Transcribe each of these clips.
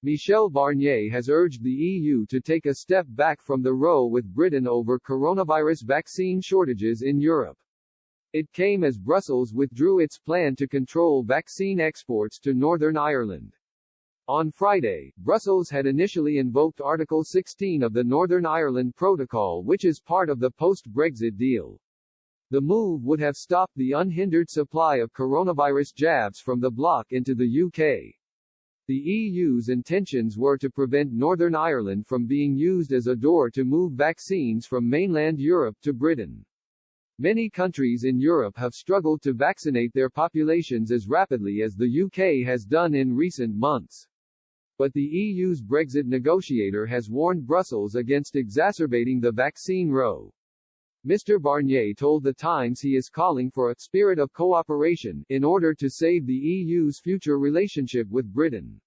Michel Barnier has urged the EU to take a step back from the row with Britain over coronavirus vaccine shortages in Europe. It came as Brussels withdrew its plan to control vaccine exports to Northern Ireland. On Friday, Brussels had initially invoked Article 16 of the Northern Ireland Protocol, which is part of the post-Brexit deal. The move would have stopped the unhindered supply of coronavirus jabs from the bloc into the UK. The EU's intentions were to prevent Northern Ireland from being used as a door to move vaccines from mainland Europe to Britain. Many countries in Europe have struggled to vaccinate their populations as rapidly as the UK has done in recent months. But the EU's Brexit negotiator has warned Brussels against exacerbating the vaccine row. Mr. Barnier told The Times he is calling for a spirit of cooperation in order to save the EU's future relationship with Britain.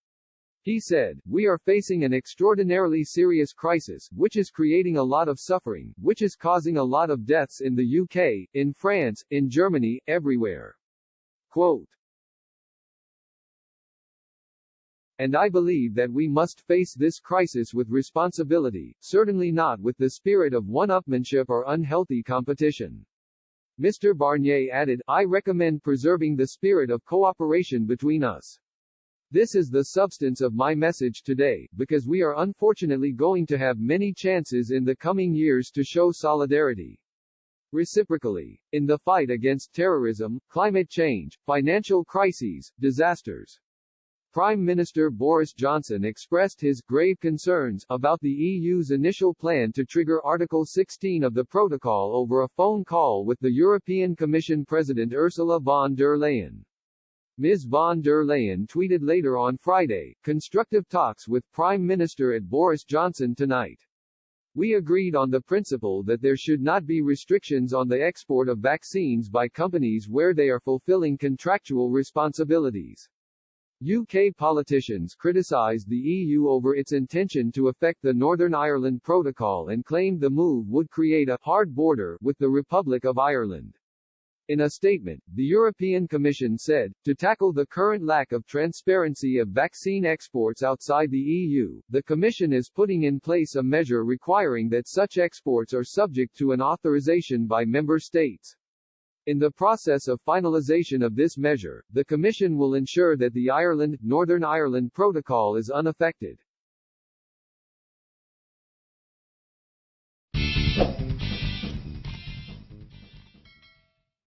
He said, "We are facing an extraordinarily serious crisis, which is creating a lot of suffering, which is causing a lot of deaths in the UK, in France, in Germany, everywhere." Quote, "And I believe that we must face this crisis with responsibility, certainly not with the spirit of one-upmanship or unhealthy competition." Mr. Barnier added, "I recommend preserving the spirit of cooperation between us. This is the substance of my message today, because we are unfortunately going to have many chances in the coming years to show solidarity reciprocally in the fight against terrorism, climate change, financial crises, disasters." Prime Minister Boris Johnson expressed his grave concerns about the EU's initial plan to trigger Article 16 of the protocol over a phone call with the European Commission President Ursula von der Leyen. Ms. von der Leyen tweeted later on Friday, "Constructive talks with Prime Minister Boris Johnson tonight. We agreed on the principle that there should not be restrictions on the export of vaccines by companies where they are fulfilling contractual responsibilities." UK politicians criticised the EU over its intention to affect the Northern Ireland Protocol and claimed the move would create a hard border with the Republic of Ireland. In a statement, the European Commission said, to tackle the current lack of transparency of vaccine exports outside the EU, the Commission is putting in place a measure requiring that such exports are subject to an authorization by member states. In the process of finalization of this measure, the Commission will ensure that the Northern Ireland Protocol is unaffected.